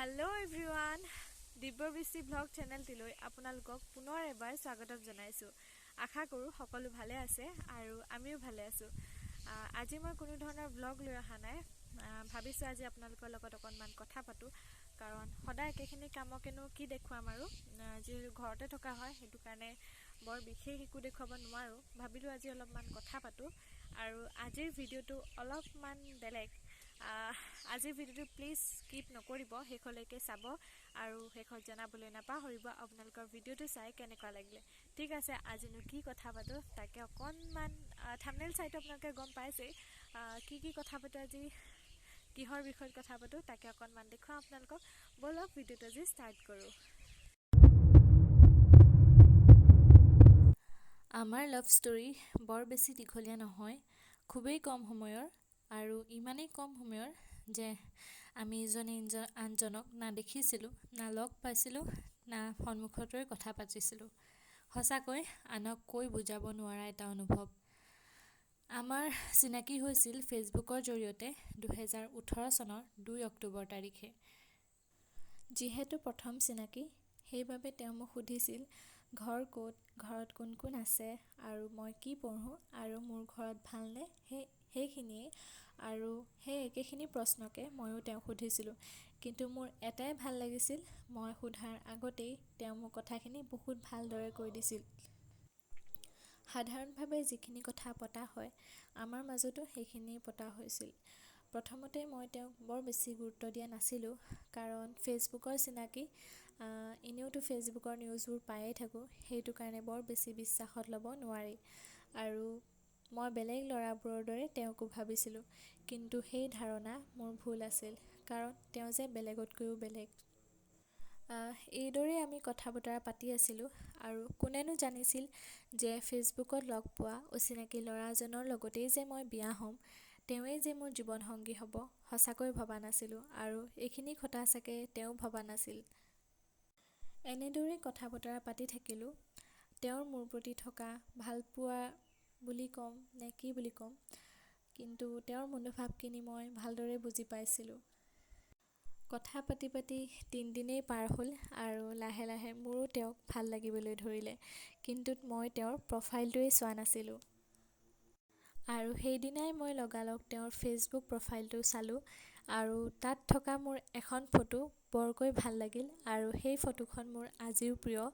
Hello' everyone, দিব্যবৃষ্টি blog চেনেলটিলৈ আপোনালোকক পুনৰ এবাৰ স্বাগতম জনাইছোঁ। আশা কৰোঁ সকলো ভালে আছে আৰু আমিও ভালে আছোঁ। আজি মই কোনো ধৰণৰ ব্লগ লৈ অহা নাই। ভাবিছোঁ আজি আপোনালোকৰ লগত অকণমান কথা পাতোঁ, কাৰণ সদায় একেখিনি কামকেনো কি দেখুৱাম আৰু যিহেতু ঘৰতে থকা হয়, সেইটো কাৰণে বৰ বিশেষ একো দেখুৱাব নোৱাৰোঁ। ভাবিলোঁ আজি অলপমান কথা পাতোঁ আৰু আজিৰ ভিডিঅ'টো অলপমান বেলেগ। আজিৰ ভিডিঅ'টো প্লিজ স্কিপ নকৰিব, শেষলৈকে চাব আৰু শেষত জনাবলৈ নাপাহৰিব আপোনালোকৰ ভিডিঅ'টো চাই কেনেকুৱা লাগিলে। ঠিক আছে, আজিনো কি কথা পাতোঁ তাকে অকণমান থাম্বনেইল চাইটো আপোনালোকে গম পাইছেই। কি কথা পাতোঁ আজি, কিহৰ বিষয়ত কথা পাতোঁ তাকে অকণমান দেখুৱাওঁ আপোনালোকক। ব'লক ভিডিঅ'টো আজি ষ্টাৰ্ট কৰোঁ। আমাৰ লাভ ষ্টৰী বৰ বেছি দীঘলীয়া নহয়, খুবেই কম সময়ৰ, আৰু ইমানেই কম সময়ৰ যে আমি ইজনে আনজনক না দেখিছিলোঁ, না লগ পাইছিলোঁ, না সন্মুখতেই কথা পাতিছিলোঁ। সঁচাকৈ আনক কৈ বুজাব নোৱাৰা এটা অনুভৱ। আমাৰ চিনাকি হৈছিল ফেচবুকৰ জৰিয়তে 2018 চনৰ 2 অক্টোবৰ তাৰিখে। যিহেতু প্ৰথম চিনাকি, সেইবাবে তেওঁ মোক সুধিছিল ঘৰ ক'ত, ঘৰত কোন কোন আছে আৰু মই কি পঢ়োঁ আৰু মোৰ ঘৰত ভালনে, সেইখিনিয়ে। আৰু সেই একেখিনি প্ৰশ্নকে ময়ো তেওঁক সুধিছিলোঁ। কিন্তু মোৰ এটাই ভাল লাগিছিল, মই সোধাৰ আগতেই তেওঁ মোক কথাখিনি বহুত ভালদৰে কৈ দিছিল। সাধাৰণভাৱে যিখিনি কথা পতা হয়, আমাৰ মাজতো সেইখিনি পতা হৈছিল। প্ৰথমতে মই তেওঁক বৰ বেছি গুৰুত্ব দিয়া নাছিলোঁ, কাৰণ ফেচবুকৰ চিনাকি, এনেওতো ফেচবুকৰ নিউজবোৰ পায়েই থাকোঁ, সেইটো কাৰণে বৰ বেছি বিশ্বাসত ল'ব নোৱাৰি। আৰু মই বেলেগ ল'ৰাবোৰৰ দৰে তেওঁকো ভাবিছিলোঁ, কিন্তু সেই ধাৰণা মোৰ ভুল আছিল, কাৰণ তেওঁ যে বেলেগতকৈও বেলেগ। এইদৰেই আমি কথা বতৰা পাতি আছিলোঁ, আৰু কোনেনো জানিছিল যে ফেচবুকত লগ পোৱা অচিনাকি ল'ৰাজনৰ লগতেই যে মই বিয়া হ'ম, তেওঁৱেই যে মোৰ জীৱনসংগী হ'ব, সঁচাকৈ ভবা নাছিলোঁ, আৰু এইখিনি কথা চাগে তেওঁ ভবা নাছিল। এনেদৰেই কথা বতৰা পাতি থাকিলোঁ। তেওঁৰ মোৰ প্ৰতি থকা ভালপোৱা বুলি ক'ম নে কি বুলি ক'ম, কিন্তু তেওঁৰ মনোভাৱখিনি মই ভালদৰে বুজি পাইছিলোঁ। কথা পাতি পাতি 3 দিনেই পাৰ হ'ল, আৰু লাহে লাহে মোৰো তেওঁক ভাল লাগিবলৈ ধৰিলে, কিন্তু মই তেওঁৰ প্ৰফাইলটোৱেই চোৱা নাছিলোঁ। আৰু সেইদিনাই মই লগালগ তেওঁৰ ফেচবুক প্ৰফাইলটো চালোঁ, আৰু তাত থকা মোৰ এখন ফটো বৰকৈ ভাল লাগিল, আৰু সেই ফটোখন মোৰ আজিও প্ৰিয়।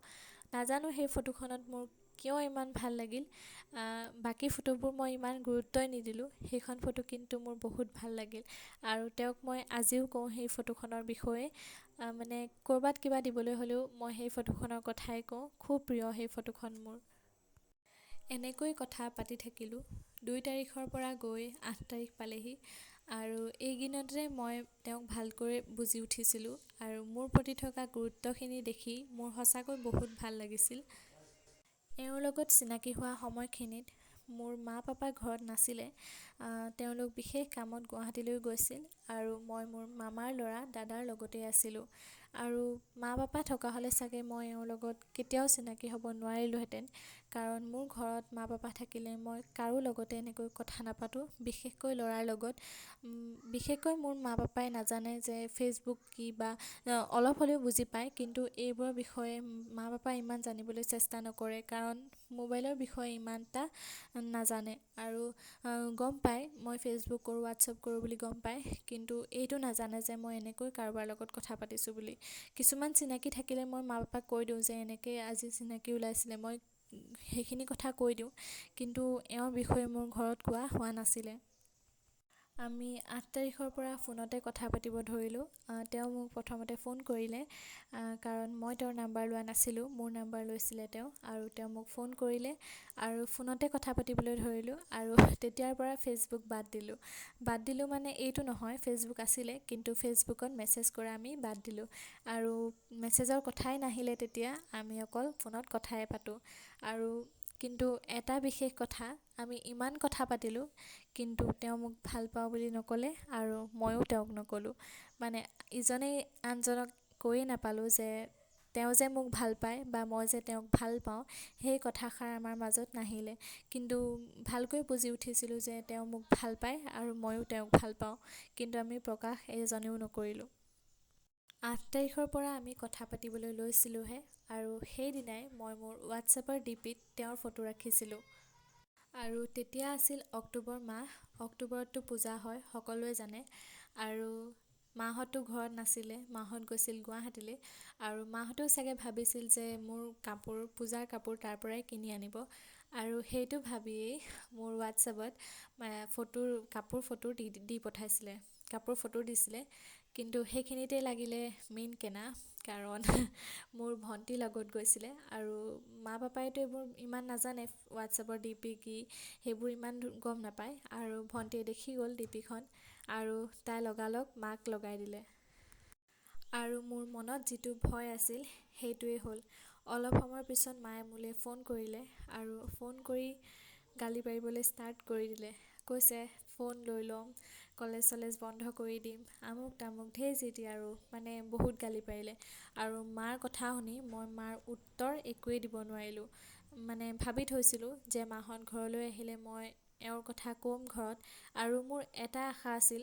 নাজানো সেই ফটোখনত মোৰ কিয় ইমান ভাল লাগিল। বাকী ফটোবোৰ মই ইমান গুৰুত্বই নিদিলোঁ, সেইখন ফটো কিন্তু মোৰ বহুত ভাল লাগিল। আৰু তেওঁক মই আজিও কওঁ সেই ফটোখনৰ বিষয়ে, মানে ক'ৰবাত কিবা দিবলৈ হ'লেও মই সেই ফটোখনৰ কথাই কওঁ, খুব প্ৰিয় সেই ফটোখন মোৰ। এনেকৈ কথা পাতি থাকিলোঁ। 2 তাৰিখৰ পৰা গৈ 8 তাৰিখ পালেহি, আৰু এইকেইদিনতে মই তেওঁক ভালকৈ বুজি উঠিছিলোঁ, আৰু মোৰ প্ৰতি থকা গুৰুত্বখিনি দেখি মোৰ সঁচাকৈ বহুত ভাল লাগিছিল। এওঁৰ লগত চিনাকি হোৱা সময়খিনিত মোৰ মা পাপা ঘৰত নাছিলে। তেওঁলোক বিশেষ কামত গুৱাহাটীলৈ গৈছিল, আৰু মই মোৰ মামাৰ ল'ৰা দাদাৰ লগতেই আছিলোঁ। আৰু মা পাপা থকা হ'লে চাগে মই এওঁৰ লগত কেতিয়াও চিনাকি হ'ব নোৱাৰিলোঁহেঁতেন, কাৰণ মোৰ ঘৰত মা পাপা থাকিলে মই কাৰো লগতে এনেকৈ কথা নাপাতোঁ, বিশেষকৈ ল'ৰাৰ লগত। বিশেষকৈ মোৰ মা পাপাই নাজানে যে ফেচবুক কি, বা অলপ হ'লেও বুজি পায়, কিন্তু এইবোৰৰ বিষয়ে মা পাপাই ইমান জানিবলৈ চেষ্টা নকৰে, কাৰণ মোবাইলৰ বিষয়ে ইমান এটা নাজানে। আৰু গম পায় মই ফেচবুক কৰোঁ, হোৱাটছএপ কৰোঁ বুলি গম পায়, কিন্তু এইটো নাজানে যে মই এনেকৈ কাৰোবাৰ লগত কথা পাতিছোঁ বুলি। কিছুমান চিনাকি থাকিলে মই মা পাপাক কৈ দিওঁ যে এনেকৈ আজি চিনাকি ওলাইছিলে, মই সেইখিনি কথা কৈ দিওঁ, কিন্তু এওঁৰ বিষয়ে মোৰ ঘৰত কোৱা হোৱা নাছিলে। আমি 8 তাৰিখৰ পৰা ফোনতে কথা পাতিব ধৰিলোঁ। তেওঁ মোক প্ৰথমতে ফোন কৰিলে, কাৰণ মই তেওঁৰ নাম্বাৰ লোৱা নাছিলোঁ, মোৰ নাম্বাৰ লৈছিলে তেওঁ, আৰু তেওঁ মোক ফোন কৰিলে, আৰু ফোনতে কথা পাতিবলৈ ধৰিলোঁ। আৰু তেতিয়াৰ পৰা ফেচবুক বাদ দিলোঁ মানে এইটো নহয়, ফেচবুক আছিলে, কিন্তু ফেচবুকত মেছেজ কৰা আমি বাদ দিলোঁ, আৰু মেছেজৰ কথাই নাহিলে তেতিয়া, আমি অকল ফোনত কথাই পাতোঁ। আৰু কিন্তু এটা বিশেষ কথা, আমি ইমান কথা পাতিলোঁ, কিন্তু তেওঁ মোক ভাল পাওঁ বুলি নক'লে, আৰু ময়ো তেওঁক নক'লোঁ। মানে ইজনে আনজনক কৈয়ে নাপালোঁ যে তেওঁ যে মোক ভাল পায়, বা মই যে তেওঁক ভাল পাওঁ, সেই কথাষাৰ আমাৰ মাজত নাহিলে। কিন্তু ভালকৈ বুজি উঠিছিলোঁ যে তেওঁ মোক ভাল পায়, আৰু ময়ো তেওঁক ভাল পাওঁ, কিন্তু আমি প্ৰকাশ এজনেও নকৰিলোঁ। 8 তাৰিখৰ পৰা আমি কথা পাতিবলৈ লৈছিলোঁহে আৰু সেইদিনাই মই মোৰ হোৱাটছএপৰ ডিপিত তেওঁৰ ফটো ৰাখিছিলোঁ। আৰু তেতিয়া আছিল অক্টোবৰ মাহ। অক্টোবৰততো পূজা হয়, সকলোৱে জানে। আৰু মাহঁতো ঘৰত নাছিলে, মাহঁত গৈছিল গুৱাহাটীলৈ। আৰু মাহঁতেও চাগে ভাবিছিল যে মোৰ পূজাৰ কাপোৰ তাৰ পৰাই কিনি আনিব। আৰু সেইটো ভাবিয়েই মোৰ হোৱাটছএপত কাপোৰ ফটো দি পঠাইছিলে, কাপোৰ ফটো দিছিলে। কিন্তু সেইখিনিতে লাগিলে মেইন কেনা, কাৰণ মোৰ ভণ্টি লগত গৈছিলে আৰু মা পাপাইতো এইবোৰ ইমান নাজানে, হোৱাটছএপৰ ডিপি কি সেইবোৰ ইমান গম নাপায়। আৰু ভণ্টিয়ে দেখি গ'ল ডিপিখন আৰু তাই লগালগ মাক লগাই দিলে। আৰু মোৰ মনত যিটো ভয় আছিল সেইটোৱেই হ'ল। অলপ সময়ৰ পিছত মায়ে মোলৈ ফোন কৰিলে আৰু ফোন কৰি গালি পাৰিবলৈ ষ্টাৰ্ট কৰি দিলে। কৈছে ফোন লৈ ল'ম, কলেজ চলেজ বন্ধ কৰি দিম, আমুক তামুক ঢেৰ যি টি আৰু মানে বহুত গালি পাৰিলে। আৰু মাৰ কথা শুনি মই মাৰ উত্তৰ একোৱেই দিব নোৱাৰিলোঁ। মানে ভাবি থৈছিলোঁ যে মাহঁত ঘৰলৈ আহিলে মই এওঁৰ কথা ক'ম ঘৰত। আৰু মোৰ এটা আশা আছিল,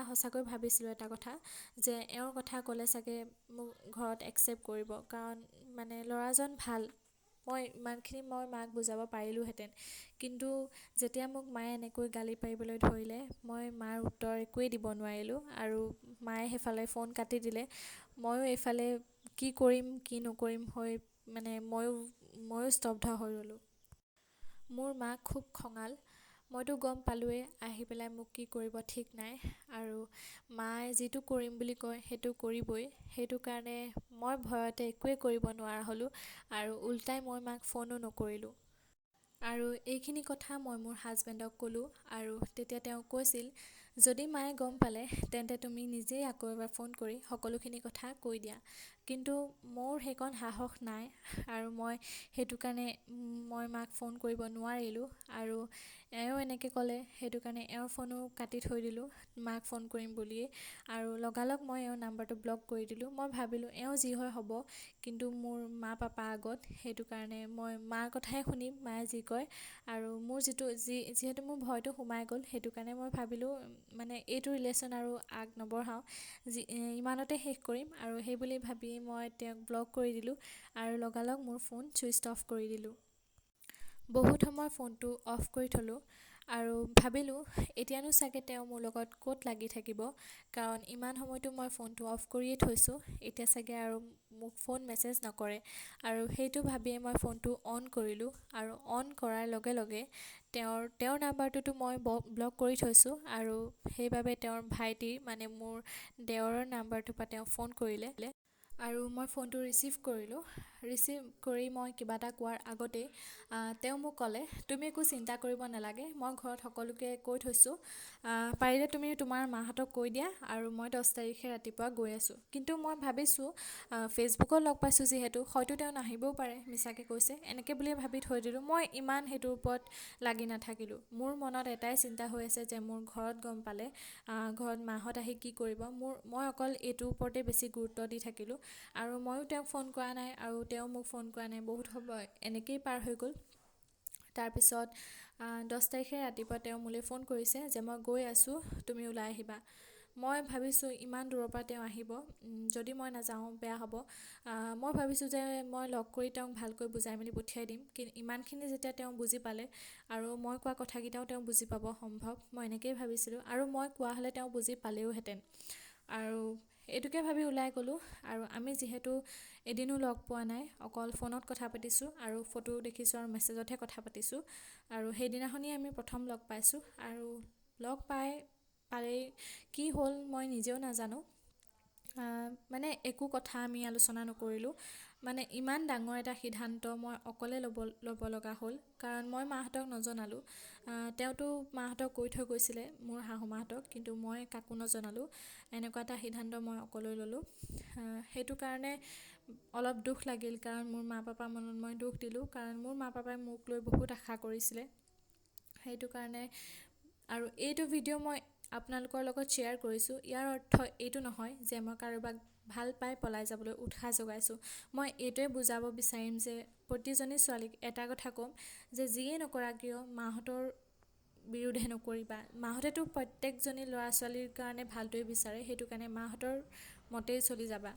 সঁচাকৈ ভাবিছিলোঁ এটা কথা, যে এওঁৰ কথা ক'লে চাগে মোক ঘৰত একচেপ্ট কৰিব, কাৰণ মানে ল'ৰাজন ভাল। ইমানখিনি মই মাক বুজাব পাৰিলোঁহেঁতেন। কিন্তু যেতিয়া মোক মায়ে এনেকৈ গালি পাৰিবলৈ ধৰিলে, মই মাৰ উত্তৰ একোৱেই দিব নোৱাৰিলোঁ। আৰু মায়ে সেইফালে ফোন কাটি দিলে। ময়ো এইফালে কি কৰিম কি নকৰিম হৈ মানে ময়ো স্তব্ধ হৈ ৰ'লোঁ। মোৰ মা খুব খঙাল। মইতো গম পালোৱেই আহি পেলাই মোক কি কৰিব ঠিক নাই। আৰু মায়ে যিটো কৰিম বুলি কয় সেইটো কৰিবই। সেইটো কাৰণে মই ভয়তে একোৱেই কৰিব নোৱাৰা হ'লোঁ আৰু ওলটাই মই মাক ফোনো নকৰিলোঁ। আৰু এইখিনি কথা মই মোৰ হাজবেণ্ডক ক'লোঁ আৰু তেতিয়া তেওঁ কৈছিল, যদি মায়ে গম পালে তেন্তে তুমি নিজেই আকৌ এবাৰ ফোন কৰি সকলোখিনি কথা কৈ দিয়া। কিন্তু মোৰ সেইকণ সাহস নাই আৰু মই সেইটো কাৰণে মই মাক ফোন কৰিব নোৱাৰিলোঁ। আৰু এওঁ এনেকৈ ক'লে, সেইটো কাৰণে এওঁৰ ফোনো কাটি থৈ দিলোঁ মাক ফোন কৰিম বুলিয়েই। আৰু লগালগ মই এওঁৰ নাম্বাৰটো ব্লক কৰি দিলোঁ। মই ভাবিলোঁ এওঁ যি হয় হ'ব, কিন্তু মোৰ মা পাপা আগত, সেইটো কাৰণে মই মাৰ কথাই শুনিম, মায়ে যি কয়। আৰু মোৰ যিহেতু মোৰ ভয়টো সোমাই গ'ল, সেইটো কাৰণে মই ভাবিলোঁ মানে এইটো ৰিলেশ্যন আৰু আগ নবঢ়াওঁ, ইমানতে শেষ কৰিম। আৰু সেই বুলি ভাবি মই তেওঁক ব্লক কৰি দিলোঁ আৰু লগালগ মোৰ ফোন ছুইচ অফ কৰি দিলোঁ। বহুত সময় ফোনটো অফ কৰি থ'লোঁ আৰু ভাবিলোঁ এতিয়ানো চাগে তেওঁ মোৰ লগত ক'ত লাগি থাকিব, কাৰণ ইমান সময়তো মই ফোনটো অফ কৰিয়েই থৈছোঁ। এতিয়া চাগে আৰু মোক ফোন মেছেজ নকৰে। আৰু সেইটো ভাবিয়ে মই ফোনটো অন কৰিলোঁ আৰু অন কৰাৰ লগে লগে তেওঁৰ নাম্বাৰটোতো মই ব্লক কৰি থৈছোঁ। আৰু সেইবাবে তেওঁৰ ভাইটি মানে মোৰ দেৱৰৰ নাম্বাৰটোৰ পৰা তেওঁ ফোন কৰিলে আৰু মই ফোনটো ৰিচিভ কৰিলোঁ। ৰিচিভ কৰি মই কিবা এটা কোৱাৰ আগতেই তেওঁ মোক ক'লে, তুমি একো চিন্তা কৰিব নালাগে, মই ঘৰত সকলোকে কৈ থৈছোঁ, পাৰিলে তুমি তোমাৰ মাহঁতক কৈ দিয়া আৰু মই 10 তাৰিখে ৰাতিপুৱা গৈ আছোঁ। কিন্তু মই ভাবিছোঁ ফেচবুকত লগ পাইছোঁ যিহেতু হয়তো তেওঁ নাহিবও পাৰে, মিছাকৈ কৈছে, এনেকৈ বুলিয়ে ভাবি থৈ দিলোঁ। মই ইমান সেইটোৰ ওপৰত লাগি নাথাকিলোঁ। মোৰ মনত এটাই চিন্তা হৈ আছে যে মোৰ ঘৰত গম পালে ঘৰত মাহঁত আহি কি কৰিব। মই অকল এইটোৰ ওপৰতে বেছি গুৰুত্ব দি থাকিলোঁ। আৰু ময়ো তেওঁক ফোন কৰা নাই আৰু তেওঁ মোক ফোন কৰা নাই। বহুত সময় এনেকেই পাৰ হৈ গ'ল। তাৰপিছত 10 তাৰিখে ৰাতিপুৱা তেওঁ মোলৈ ফোন কৰিছে যে মই গৈ আছোঁ, তুমি ওলাই আহিবা। মই ভাবিছোঁ ইমান দূৰৰ পৰা তেওঁ আহিব, যদি মই নাযাওঁ বেয়া হ'ব। মই ভাবিছোঁ যে মই লগ কৰি তেওঁক ভালকৈ বুজাই মেলি পঠিয়াই দিম। কিন্তু ইমানখিনি যেতিয়া তেওঁ বুজি পালে আৰু মই কোৱা কথাকেইটাও তেওঁ বুজি পাব সম্ভৱ, মই এনেকৈয়ে ভাবিছিলোঁ। আৰু মই কোৱা হ'লে তেওঁ বুজি পালেওহেঁতেন। আৰু এইটোকে ভাবি ওলাই গ'লোঁ। আৰু আমি যিহেতু এদিনো লগ পোৱা নাই, অকল ফোনত কথা পাতিছোঁ আৰু ফটো দেখিছোঁ আৰু মেছেজতহে কথা পাতিছোঁ। আৰু সেইদিনাখনেই আমি প্ৰথম লগ পাইছোঁ। আৰু লগ পালেই কি হ'ল মই নিজেও নাজানো। মানে একো কথা আমি আলোচনা নকৰিলোঁ। মানে ইমান ডাঙৰ এটা সিদ্ধান্ত মই অকলে ল'ব লগা হ'ল, কাৰণ মই মাহঁতক নজনালোঁ। তেওঁতো মাহঁতক কৈ থৈ গৈছিলে, মোৰ শাহু মাহঁতক, কিন্তু মই কাকো নজনালোঁ। এনেকুৱা এটা সিদ্ধান্ত মই অকলে ল'লোঁ। সেইটো কাৰণে অলপ দুখ লাগিল, কাৰণ মোৰ মা পাপাৰ মনত মই দুখ দিলোঁ, কাৰণ মোৰ মা পাপাই মোক লৈ বহুত আশা কৰিছিলে। সেইটো কাৰণে আৰু এইটো ভিডিঅ' মই আপোনালোকৰ লগত শ্বেয়াৰ কৰিছোঁ। ইয়াৰ অৰ্থ এইটো নহয় যে মই কাৰোবাক ভাল পাই পলাই যাবলৈ উৎসাহ যোগাইছোঁ। মই এইটোৱে বুজাব বিচাৰিম যে প্ৰতিজনী ছোৱালীক এটা কথা ক'ম যে যিয়ে নকৰা কিয় মাহঁতৰ বিৰুদ্ধে নকৰিবা। মাহঁতেতো প্ৰত্যেকজনী ল'ৰা ছোৱালীৰ কাৰণে ভালটোৱে বিচাৰে, সেইটো কাৰণে মাহঁতৰ মতেই চলি যাবা।